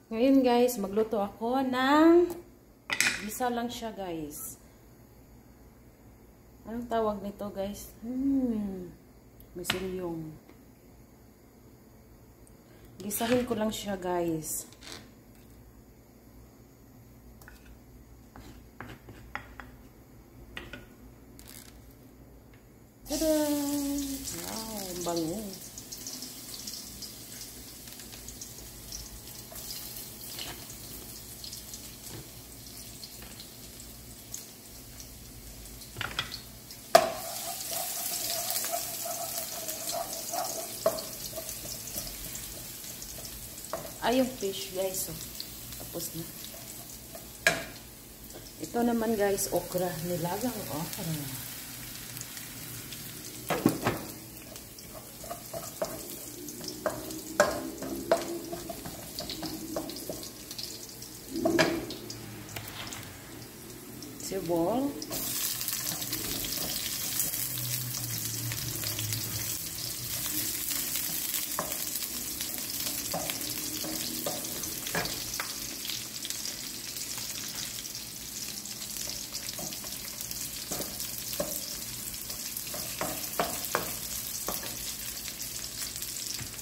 Ngayon guys, magluto ako ng gisa lang siya guys. Anong tawag nito guys? May silyong. Gisahin ko lang siya guys. Tada! Wow, bango. Ay, yung fish guys. Oh. Tapos na. Ito naman guys, okra. Nilagang okra. Sibol.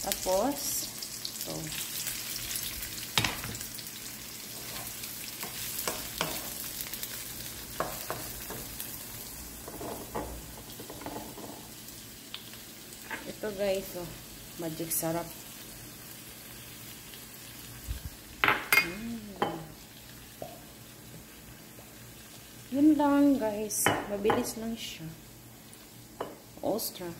Tapos, ito guys, oh, magic sarap. Yun lang guys, mabilis lang siya. Ostra.